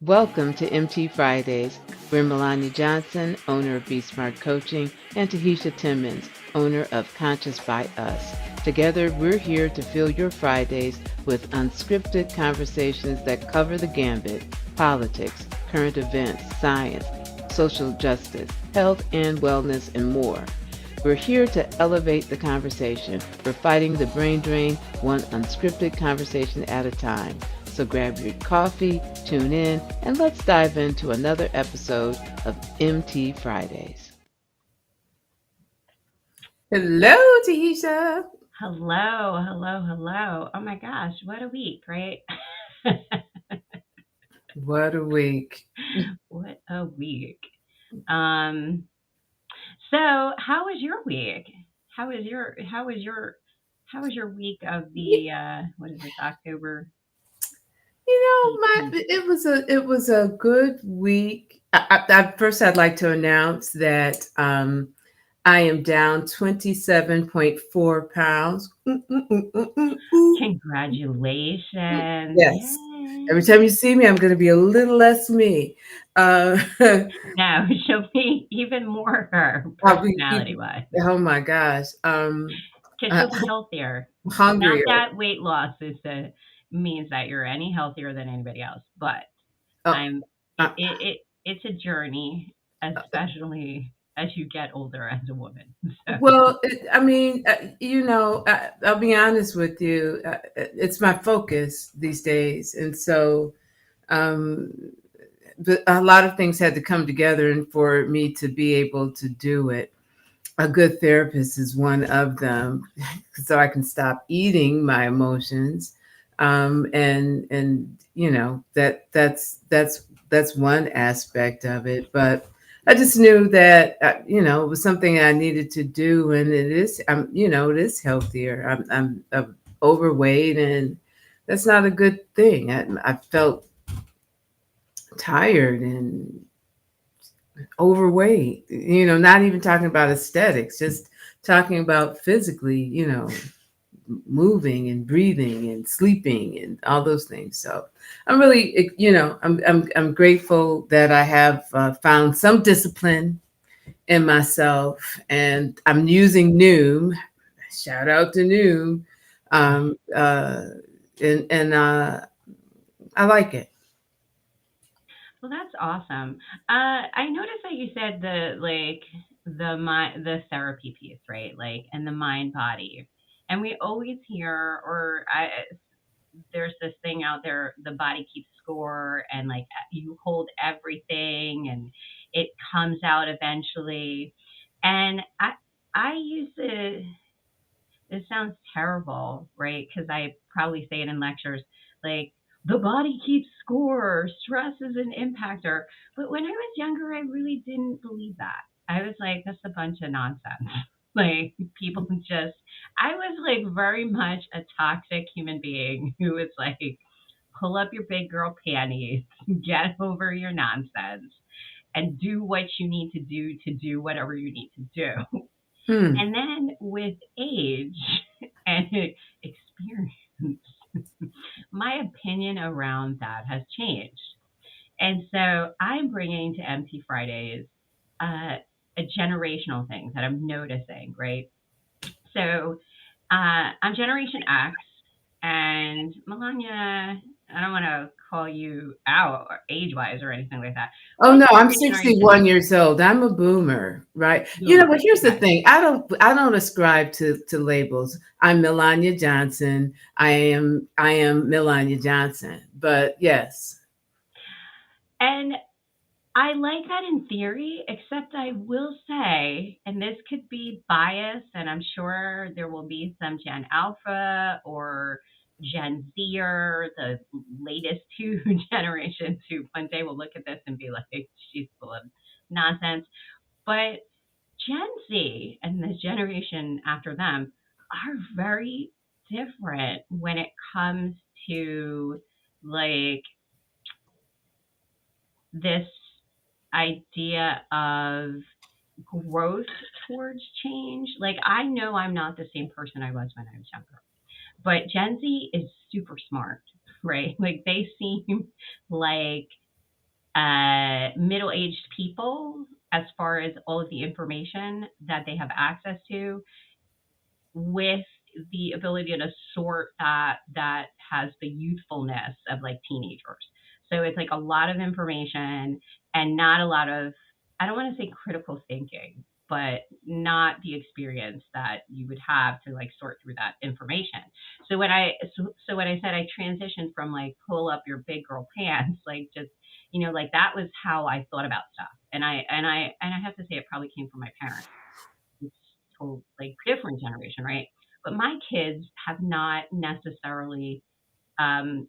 Welcome to MT Fridays. We're Melonya Johnson, owner of BSMART Coaching, and Tahitia Timmons, owner of Conscious by Us. Together, we're here to fill your Fridays with unscripted conversations that cover the gambit: politics, current events, science, social justice, health and wellness, and more. We're here to elevate the conversation. We're fighting the brain drain, one unscripted conversation at a time. So grab your coffee, tune in, and let's dive into another episode of MT Fridays. Hello, Tahitia. Hello. Oh my gosh, what a week, right? What a week. What a week. Um, so how was your week? How was your week of the what is it, October You know, 18th? it was a good week. First, I'd like to announce that I am down 27.4 pounds. Congratulations. Yes. Every Yay. time you see me, I'm going to be a little less me. Uh, No, she'll be even more her I'll be, personality wise. oh my gosh, Because uh, she'll be healthier. Not hungrier. that weight loss means that you're any healthier than anybody else, but Uh, I'm uh, it's a journey, especially as you get older as a woman. So Well, I mean, I'll be honest with you. It's my focus these days, and so um, a lot of things had to come together, and for me to be able to do it, a good therapist is one of them, so I can stop eating my emotions, and that's one aspect of it, but. I just knew that it was something I needed to do, and it is healthier. I'm overweight, and that's not a good thing. I felt tired and overweight. Not even talking about aesthetics, just talking about physically. Moving and breathing and sleeping and all those things. So I'm really, I'm grateful that I have found some discipline in myself, and I'm using Noom. Shout out to Noom, and I like it. well, that's awesome. I noticed that you said the therapy piece, right? Like, and the mind body. And we always hear, there's this thing out there, the body keeps score, and like you hold everything and it comes out eventually. And I used to, it sounds terrible, right? Because I probably say it in lectures, like the body keeps score, stress is an impactor. But when I was younger, I really didn't believe that. I was like, that's a bunch of nonsense. Like people just, I was like very much a toxic human being who was like, pull up your big girl panties, get over your nonsense, and do what you need to do whatever you need to do. Hmm. And then with age and experience, my opinion around that has changed. And so I'm bringing to MT Fridays uh, a generational thing that I'm noticing, right? So I'm Generation X, and Melania, I don't want to call you out age wise or anything like that. Oh What no, I'm generation are you? 61 years old. I'm a boomer, right? But Boomer. here's the Okay. thing. I don't ascribe to labels. I'm Melania Johnson. I am Melania Johnson. But yes. And I like that in theory, except I will say, and this could be biased, and I'm sure there will be some Gen Alpha or Gen Zer, the latest two generations, who one day will look at this and be like, she's full of nonsense. But Gen Z and the generation after them are very different when it comes to like this idea of growth towards change. Like, I know I'm not the same person I was when I was younger, but Gen Z is super smart, right? Like, they seem like middle-aged people as far as all of the information that they have access to, with the ability to sort that has the youthfulness of like teenagers. So it's like a lot of information and not a lot of, I don't want to say critical thinking, but not the experience that you would have to like sort through that information. So when I said I transitioned from like pull up your big girl pants, like just, like that was how I thought about stuff. And I have to say it probably came from my parents. It's total like different generation, right? But my kids have not necessarily um,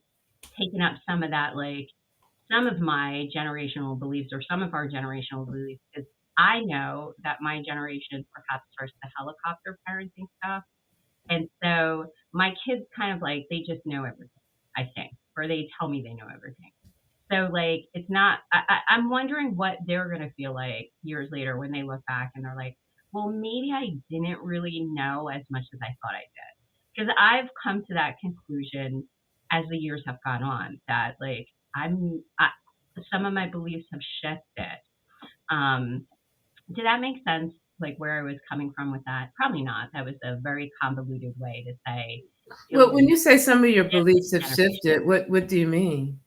taken up some of that, like some of my generational beliefs or some of our generational beliefs. Because I know that my generation is perhaps first the helicopter parenting stuff, and so my kids kind of like they just know everything, I think, or they tell me they know everything. So like it's not I'm wondering what they're gonna feel like years later when they look back and they're like, well, maybe I didn't really know as much as I thought I did. Because I've come to that conclusion as the years have gone on that like some of my beliefs have shifted. Um, did that make sense? Like where I was coming from with that? Probably not. That was a very convoluted way to say it Well, was when you say some of your different beliefs have generation. shifted, what do you mean?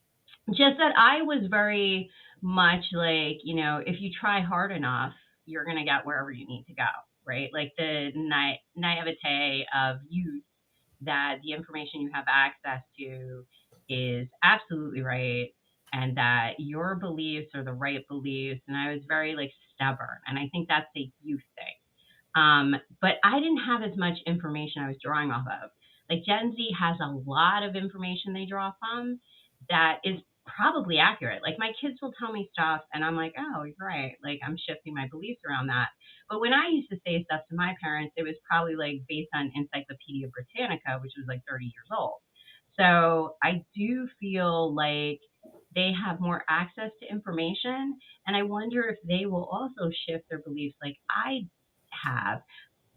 Just that I was very much like, if you try hard enough, you're going to get wherever you need to go, right? Like the naivete of youth, that the information you have access to is absolutely right and that your beliefs are the right beliefs. And I was very like stubborn. And I think that's a youth thing. But I didn't have as much information I was drawing off of. Like Gen Z has a lot of information they draw from that is probably accurate. Like my kids will tell me stuff and I'm like, oh, you're right. Like I'm shifting my beliefs around that. But when I used to say stuff to my parents, it was probably like based on Encyclopedia Britannica, which was like 30 years old. So I do feel like they have more access to information. And I wonder if they will also shift their beliefs like I have,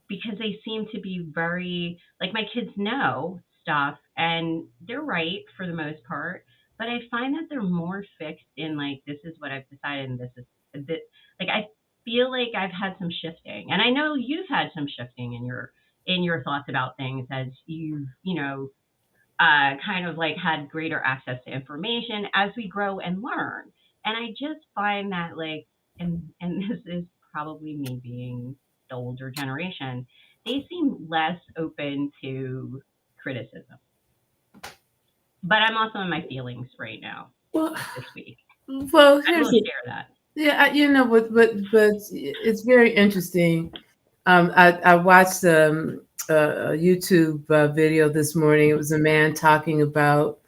because they seem to be very like my kids know stuff and they're right for the most part, but I find that they're more fixed in like this is what I've decided and this is a bit like I feel like I've had some shifting, and I know you've had some shifting in your thoughts about things as kind of like had greater access to information as we grow and learn. And I just find that like, and this is probably me being the older generation, they seem less open to criticism. But I'm also in my feelings right now Well, this week. well, I here's will the share that. yeah, but it's very interesting. I watched a YouTube video this morning. It was a man talking about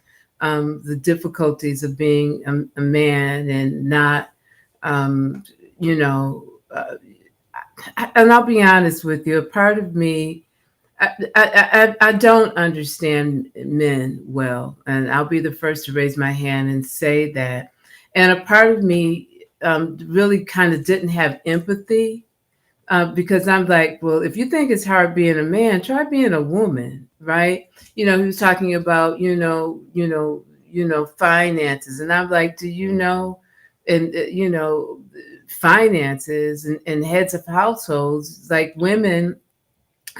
the difficulties of being a man and not, um, you know, uh, and I'll be honest with you, a part of me, I don't understand men well, and I'll be the first to raise my hand and say that. And a part of me really kind of didn't have empathy because I'm like, well, if you think it's hard being a man, try being a woman, right? He was talking about, finances, and I'm like, do you know, and finances and heads of households, like women,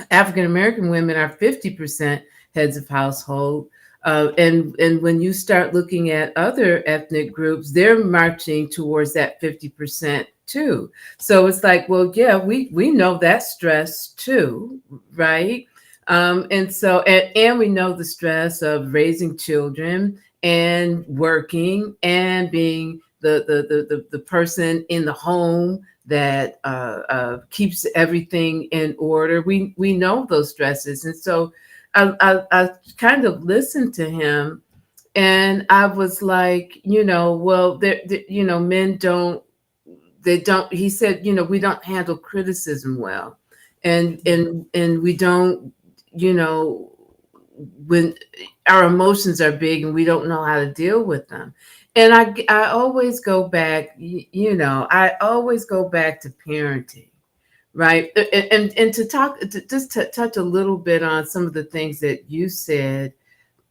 African American women are 50% heads of household. And when you start looking at other ethnic groups, they're marching towards that 50% too. So it's like, well, yeah, we know that stress too, right? And we know the stress of raising children and working and being the person in the home that keeps everything in order. We know those stresses, and so I kind of listened to him, and I was like, well, men don't. They don't. He said, we don't handle criticism well, and we don't, you know, when our emotions are big and we don't know how to deal with them. And I always go back, I always go back to parenting, right? And to talk, to touch a little bit on some of the things that you said.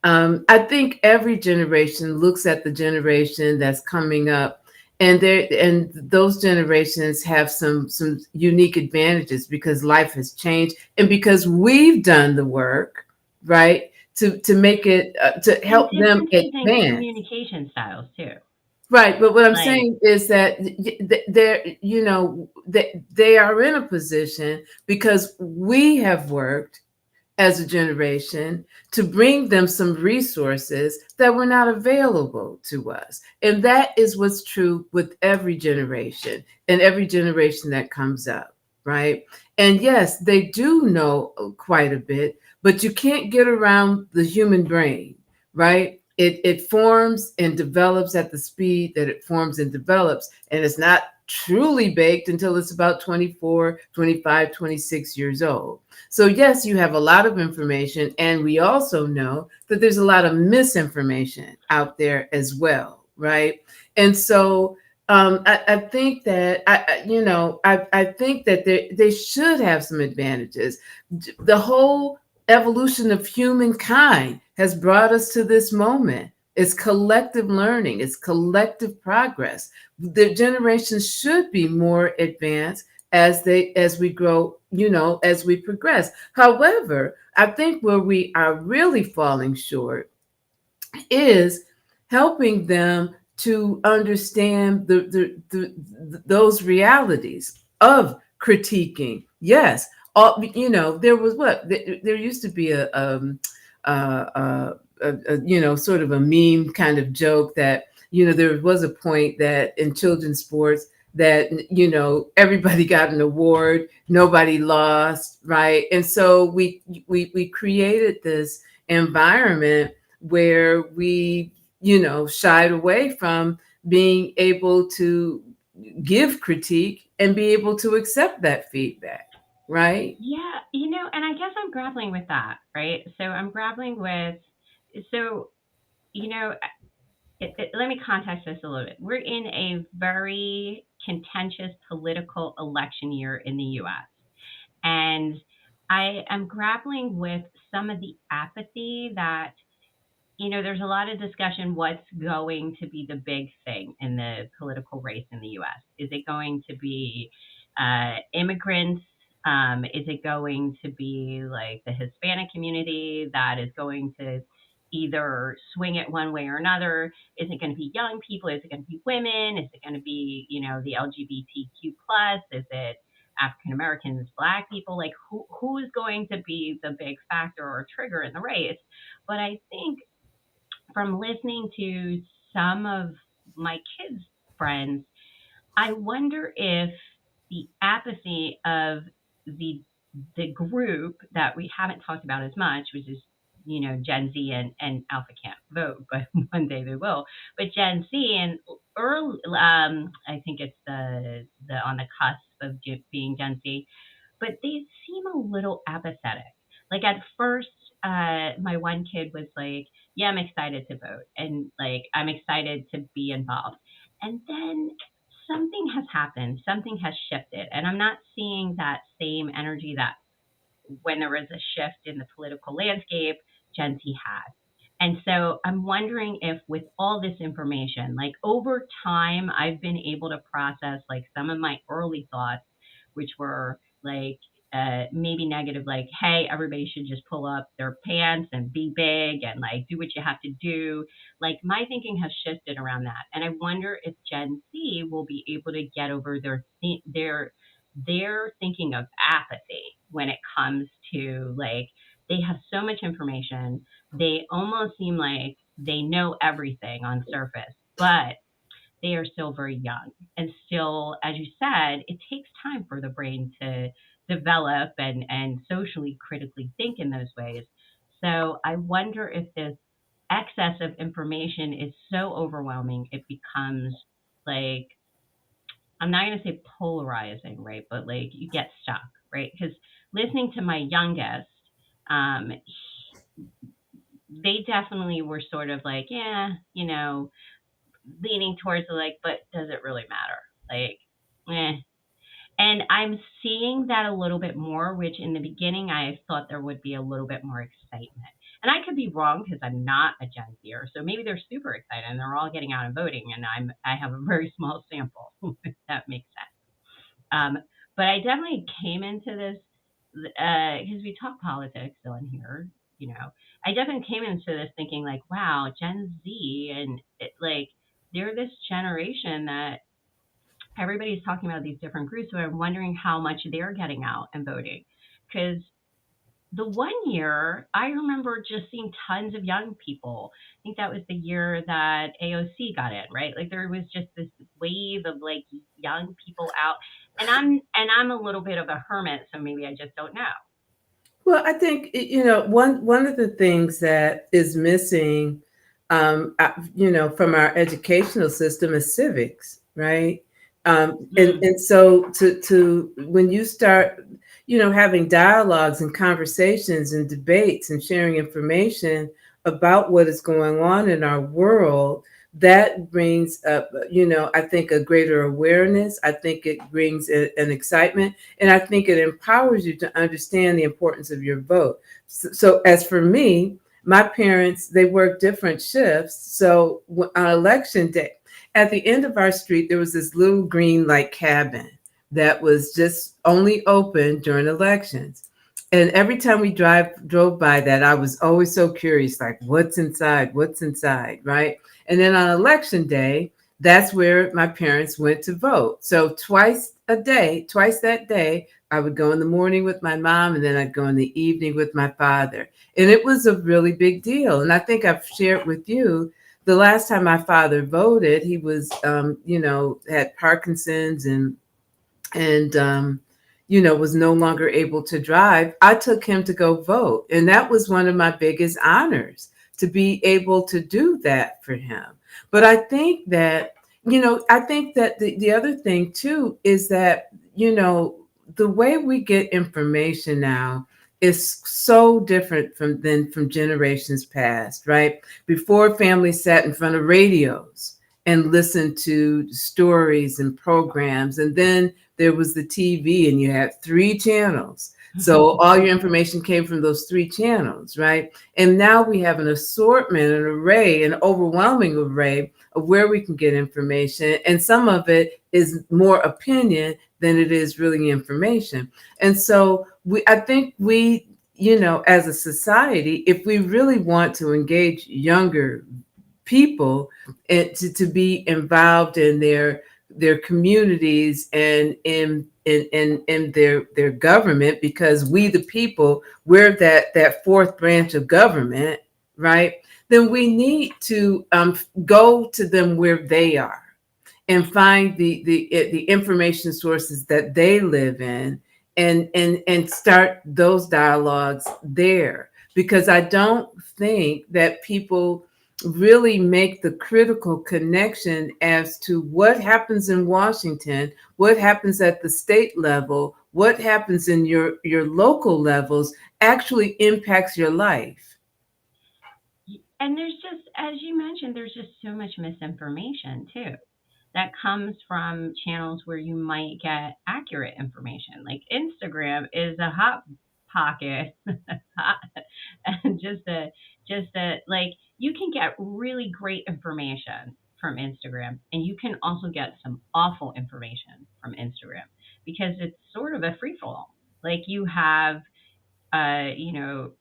I think every generation looks at the generation that's coming up and those generations have some unique advantages because life has changed and because we've done the work, right, to make it to And help them differences in advance. communication styles too. Right, but what I'm Like, saying is that they're, they are in a position because we have worked as a generation to bring them some resources that were not available to us. And that is what's true with every generation and every generation that comes up, right? And yes, they do know quite a bit, but you can't get around the human brain, right? It forms and develops at the speed that it forms and develops. And it's not truly baked until it's about 24, 25, 26 years old. So, yes, you have a lot of information. And we also know that there's a lot of misinformation out there as well, right? And so, I think that I think that they should have some advantages. The whole evolution of humankind has brought us to this moment. It's collective learning. It's collective progress. The generations should be more advanced as we grow, as we progress. However, I think where we are really falling short is helping them to understand those realities of critiquing. Yes, there was there used to be sort of a meme kind of joke that there was a point that in children's sports that everybody got an award, nobody lost, right? And so we created this environment where we, shied away from being able to give critique and be able to accept that feedback, right? yeah, and I guess I'm grappling with that, right? So I'm grappling with, so, you know, let me context this a little bit. We're in a very contentious political election year in the US. And I am grappling with some of the apathy that, there's a lot of discussion what's going to be the big thing in the political race in the US. Is it going to be immigrants? Is it going to be like the Hispanic community that is going to either swing it one way or another? Is it going to be young people? Is it going to be women? Is it going to be, the LGBTQ plus? Is it African Americans, Black people? Like who is going to be the big factor or trigger in the race? But I think from listening to some of my kids' friends, I wonder if the apathy of the group that we haven't talked about as much, which is Gen Z and Alpha can't vote, but one day they will. But Gen Z and early, I think it's the on the cusp of being Gen Z, but they seem a little apathetic. Like at first, my one kid was like, "Yeah, I'm excited to vote, and like I'm excited to be involved." And then something has happened, something has shifted, and I'm not seeing that same energy that when there was a shift in the political landscape, Gen Z had. And so I'm wondering if with all this information, like over time, I've been able to process like some of my early thoughts, which were like maybe negative, like, hey, everybody should just pull up their pants and be big and like do what you have to do. Like my thinking has shifted around that. And I wonder if Gen Z will be able to get over their thinking of apathy when it comes to like they have so much information. They almost seem like they know everything on surface, but they are still very young. And still, as you said, it takes time for the brain to develop and socially critically think in those ways. So I wonder if this excess of information is so overwhelming, it becomes like, I'm not going to say polarizing, right? But like you get stuck, right? Because listening to my youngest, um, they definitely were sort of like, yeah, leaning towards like, but does it really matter? Like, eh. And I'm seeing that a little bit more, which in the beginning I thought there would be a little bit more excitement. And I could be wrong because I'm not a Gen Zer. So maybe they're super excited and they're all getting out and voting, and I have a very small sample, if that makes sense. Um, but I definitely came into this because we talk politics on here, you know. I definitely came into this thinking like, wow, Gen Z, and like they're this generation that everybody's talking about these different groups, so I'm wondering how much they're getting out and voting. Because the one year I remember just seeing tons of young people. I think that was the year that AOC got in, right? Like there was just this wave of like young people out. And I'm a little bit of a hermit, so maybe I just don't know. Well, I think one of the things that is missing, from our educational system is civics, right? Mm, And so to when you start, having dialogues and conversations and debates and sharing information about what is going on in our world, that brings up, I think a greater awareness. I think it brings an excitement, and I think it empowers you to understand the importance of your vote. So as for me, my parents, they work different shifts. So on election day, at the end of our street, there was this little green like cabin that was just only open during elections. And every time we drove by that, I was always so curious, like, what's inside? What's inside? Right. And then on election day, that's where my parents went to vote. So twice that day, I would go in the morning with my mom, and then I'd go in the evening with my father. And it was a really big deal. And I think I've shared with you the last time my father voted, he was, had Parkinson's and was no longer able to drive. I took him to go vote. And that was one of my biggest honors, to be able to do that for him. But I think that the other thing too is that, the way we get information now is so different from generations past, right? Before, families sat in front of radios and listened to stories and programs, and then there was the TV, and you had three channels. So all your information came from those three channels, right? And now we have an assortment, an array, an overwhelming array of where we can get information. And some of it is more opinion than it is really information. And so I think we, as a society, if we really want to engage younger people and to be involved in their communities and in their government, because we the people, we're that fourth branch of government, right? Then we need to go to them where they are and find the information sources that they live in, and start those dialogues there, because I don't think that people really make the critical connection as to what happens in Washington, what happens at the state level, what happens in your local levels actually impacts your life. and there's just, as you mentioned, there's just so much misinformation too that comes from channels where you might get accurate information. Like Instagram is a hot pocket, and just a like you can get really great information from Instagram, and you can also get some awful information from Instagram because it's sort of a free for all. Like you have, you know,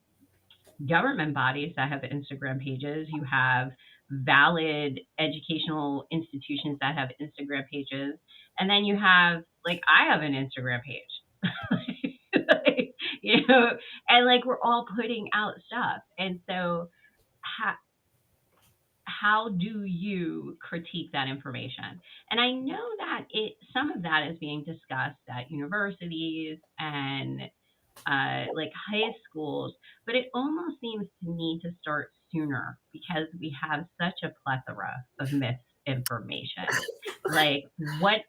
government bodies that have Instagram pages. You have valid educational institutions that have Instagram pages. And then you have, like, I have an Instagram page. Like, and like we're all putting out stuff. And so, how, how do you critique that information? And I know that some of that is being discussed at universities and like high schools, but it almost seems to need to start sooner because we have such a plethora of misinformation. Like what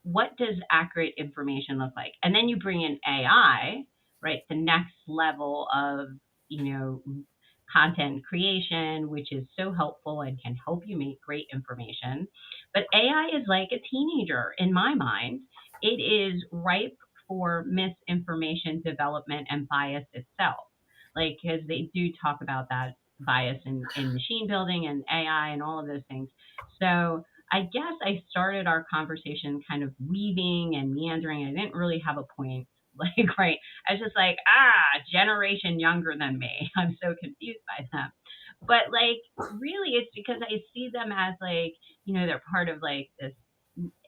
what does accurate information look like? And then you bring in AI, right? The next level of, you know, content creation, which is so helpful and can help you make great information. But AI is like a teenager in my mind. It is ripe for misinformation development and bias itself. like, because they do talk about that bias in machine building and AI and all of those things. So I guess I started our conversation kind of weaving and meandering. I didn't really have a point. Like, right. I was just like, generation younger than me. I'm so confused by them. But like, really, it's because I see them as like, they're part of like this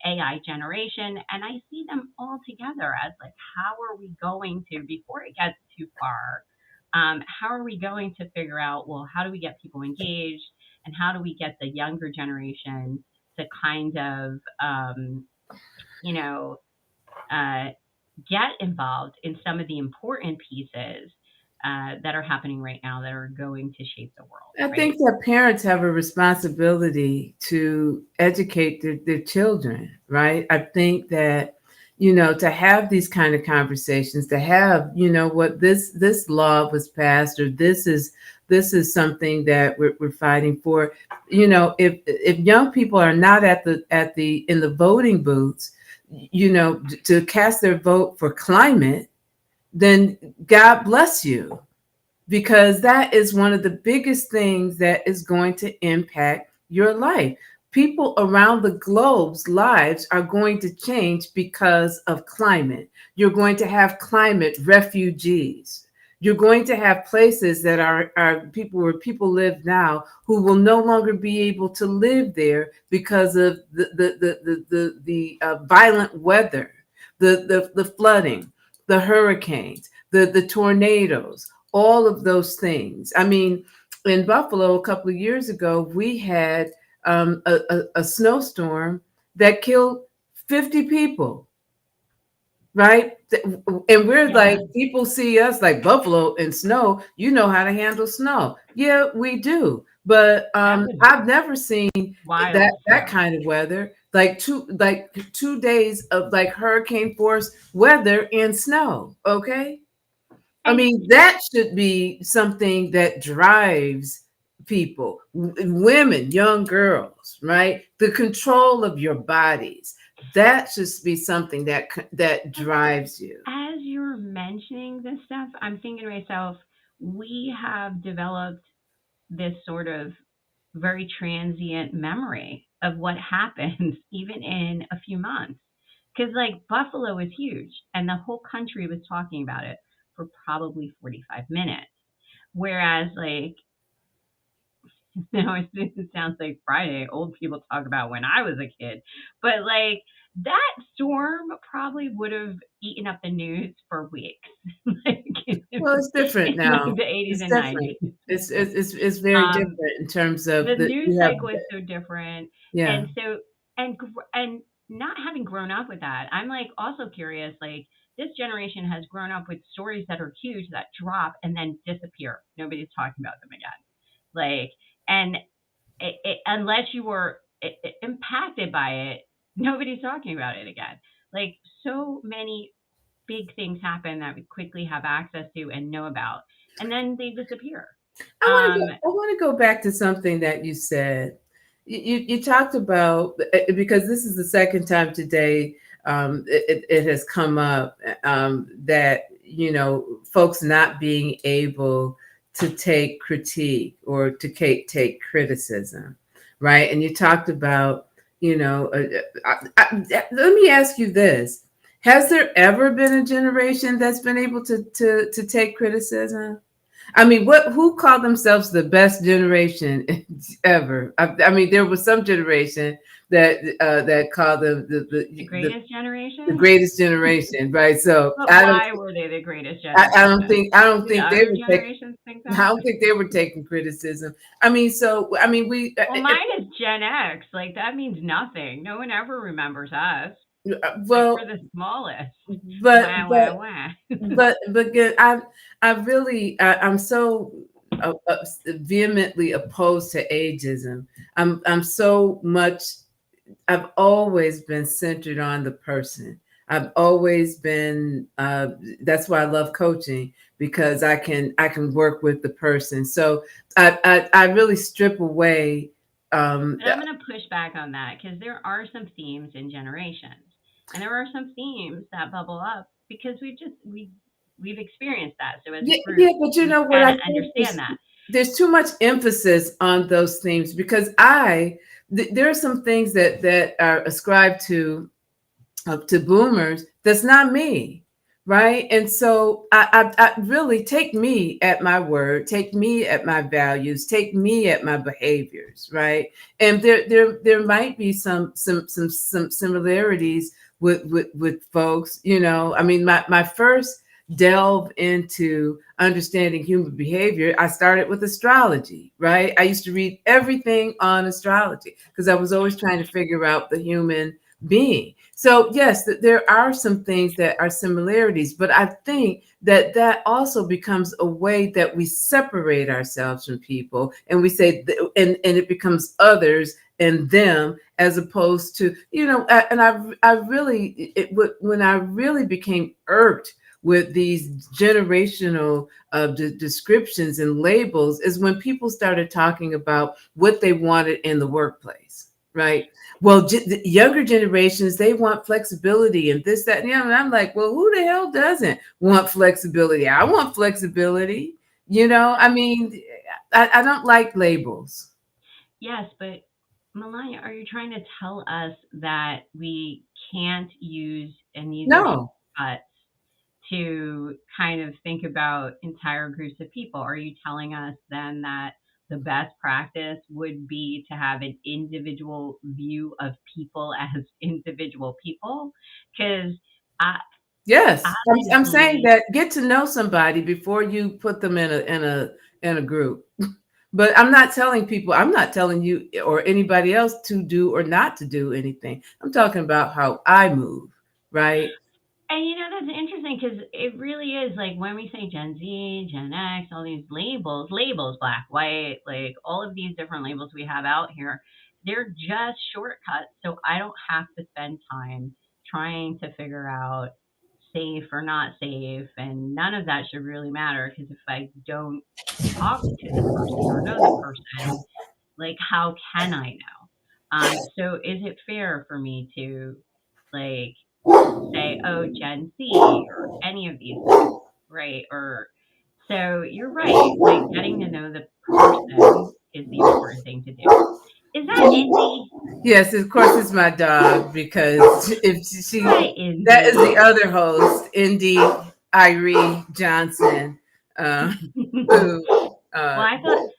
AI generation, and I see them all together as like, how are we going to, before it gets too far, how are we going to figure out, well, how do we get people engaged, and how do we get the younger generation to kind of, you know, uh, get involved in some of the important pieces that are happening right now that are going to shape the world, I right? think that parents have a responsibility to educate their children, right? I think that, to have these kind of conversations, to have, what this law was passed, or this is something that we're fighting for. If young people are not in the voting booths, to cast their vote for climate, then God bless you, because that is one of the biggest things that is going to impact your life. People around the globe's lives are going to change because of climate. You're going to have climate refugees. You're going to have places that are people where people live now who will no longer be able to live there because of the violent weather, the flooding, the hurricanes, the tornadoes, all of those things. I mean, in Buffalo a couple of years ago, we had a snowstorm that killed 50 people, right? And we're like, Yeah. people see us like Buffalo and snow. You know how to handle snow. Yeah, we do. But That was I've never seen wild that snow. kind of weather. Like 2 days of like hurricane force weather and snow. Okay. I And mean, that should be something that drives people, women, young girls, right? The control of your bodies. That should be something that drives you. as you're mentioning this stuff, I'm thinking to myself, we have developed this sort of very transient memory of what happens even in a few months. Because, like, Buffalo is huge, and the whole country was talking about it for probably 45 minutes. Whereas, like, it sounds like Friday, old people talk about when I was a kid. But, like, that storm probably would have eaten up the news for weeks, like, Well, it's different in like now. the 80s It's and different. 90s. It's very Um, different in terms of the the news you have cycle is so different, yeah. and so and not having grown up with that, I'm like also curious. Like, this generation has grown up with stories that are huge that drop and then disappear. Nobody's talking about them again. Like, and unless you were impacted by it, nobody's talking about it again. Like, so many big things happen that we quickly have access to and know about, and then they disappear. Um, I want to go back to something that you said. You talked about, because this is the second time today it has come up, that folks not being able to take critique or to take criticism, right? And you talked about, let me ask you this: has there ever been a generation that's been able to take criticism? I mean, who called themselves the best generation ever? I mean, there was some generation that called them the the, greatest the generation. greatest generation, right? So But why were they the greatest generation? I don't Did think they other were taking generations think I that? don't think they were taking criticism. I mean, we Well, mine is Gen X. Like, that means nothing. No one ever remembers us. Like, we're well, the smallest. but Wah, but wah, wah. but again, I'm so vehemently opposed to ageism. I'm so much. I've always been centered on the person. I've always been. That's why I love coaching, because I can work with the person. So I really strip away. And I'm going to push back on that because there are some themes in generations. And there are some themes that bubble up because we've experienced that. So as a Yeah, group, yeah, but you we know what kind I of think understand is that. there's too much emphasis on those themes because there are some things that are ascribed to boomers that's not me, right? And so I really take me at my word, take me at my values, take me at my behaviors, right? And there might be some similarities with folks, you know. I mean, my first delve into understanding human behavior, I started with astrology, right? I used to read everything on astrology because I was always trying to figure out the human being. So yes, there are some things that are similarities, but I think that also becomes a way that we separate ourselves from people, and we say, and it becomes others and them, as opposed to, you know. And I really, when I really became irked with these generational descriptions and labels is when people started talking about what they wanted in the workplace, right? Well, the younger generations, they want flexibility and this, that, and the other. And I'm like, well, who the hell doesn't want flexibility? I want flexibility. You know, I mean, I don't like labels. Yes, but Melania, are you trying to tell us that we can't use, and these are No. shortcuts to kind of think about entire groups of people? Are you telling us then that the best practice would be to have an individual view of people as individual people? Because I, I Yes. I'm saying believe, that get to know somebody before you put them in a group. But I'm not telling you or anybody else to do or not to do anything. I'm talking about how I move, right? and that's interesting because it really is like when we say Gen Z, Gen X, all these labels, black, white, like all of these different labels we have out here, they're just shortcuts. So I don't have to spend time trying to figure out safe or not safe. And none of that should really matter because if I don't talk to the person or know the person, like how can I know? So is it fair for me to like say, oh, Gen Z or any of these things, right? Or so you're right. Like getting to know the person is the important thing to do. Is that Indy? Yes, of course it's my dog because if she Hi, that is the Indy. other host, Indy Irie Johnson, uh, who Well, I thought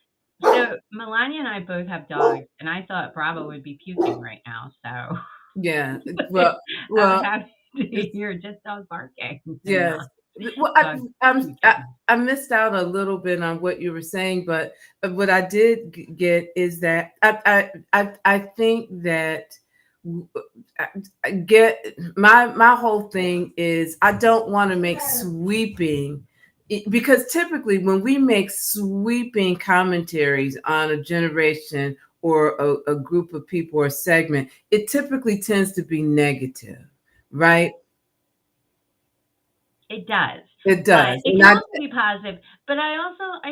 so. Melania and I both have dogs, and I thought Bravo would be puking right now. So yeah, well, I was well, happy to it's, hear just dogs barking and yes. not Well, dogs puking. I missed out a little bit on what you were saying, but what I did get is that I think that I get my whole thing is I don't want to make sweeping because typically when we make sweeping commentaries on a generation or a group of people or a segment, it typically tends to be negative, right? It does. It But does. it And can I also be positive. But I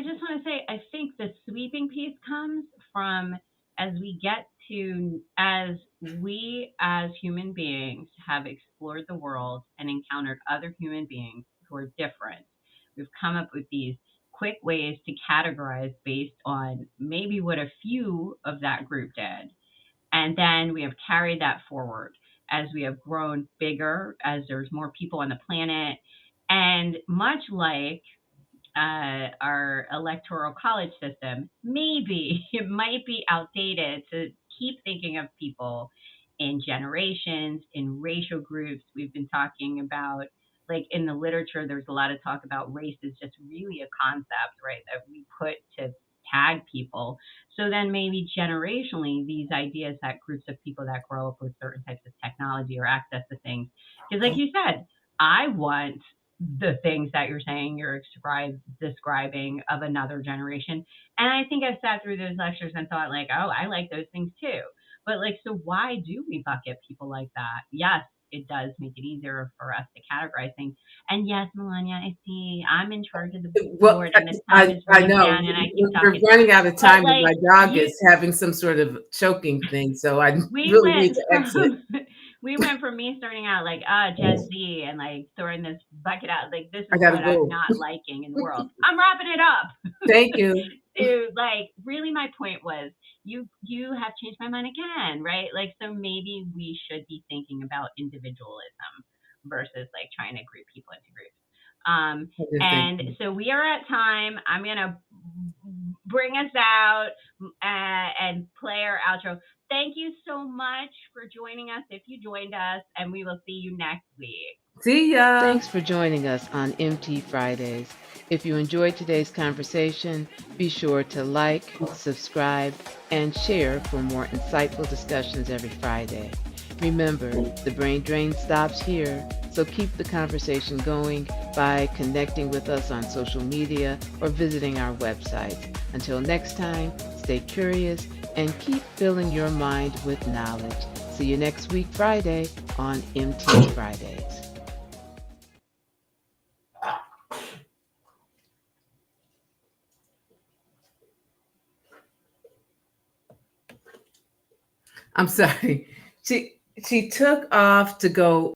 just want to say, I think the sweeping piece comes from as we get to, as we as human beings have explored the world and encountered other human beings who are different, we've come up with these quick ways to categorize based on maybe what a few of that group did. And then we have carried that forward as we have grown bigger, as there's more people on the planet. And much like our electoral college system, maybe it might be outdated to keep thinking of people in generations, in racial groups. We've been talking about, like in the literature, there's a lot of talk about race is just really a concept, right, that we put to tag people. So then maybe generationally, these ideas that groups of people that grow up with certain types of technology or access to things, because like you said, I want the things that you're saying you're describing of another generation. And I think I've sat through those lectures and thought like, oh, I like those things too. But like, so why do we bucket people like that? Yes, it does make it easier for us to categorize things. And yes, Melania, I see I'm in charge of the well, board and the time is I running know down and I keep we're talking. running out of But time, and like my dog you is having some sort of choking thing, so I we really need went to exit. from we went from me starting out like Gen Z and like throwing this bucket out, like this I is gotta what I'm go. not liking in the world. I'm wrapping it up. Thank you. To like really my point was you have changed my mind again, right? Like so maybe we should be thinking about individualism versus like trying to group people into groups. And so we are at time. I'm gonna bring us out and play our outro. Thank you so much for joining us if you joined us, and we will see you next week. See ya. Thanks for joining us on MT Fridays. If you enjoyed today's conversation, be sure to like, subscribe, and share for more insightful discussions every Friday. Remember, the brain drain stops here, so keep the conversation going by connecting with us on social media or visiting our website. Until next time, stay curious and keep filling your mind with knowledge. See you next week, Friday, on MT Fridays. I'm sorry. She took off to go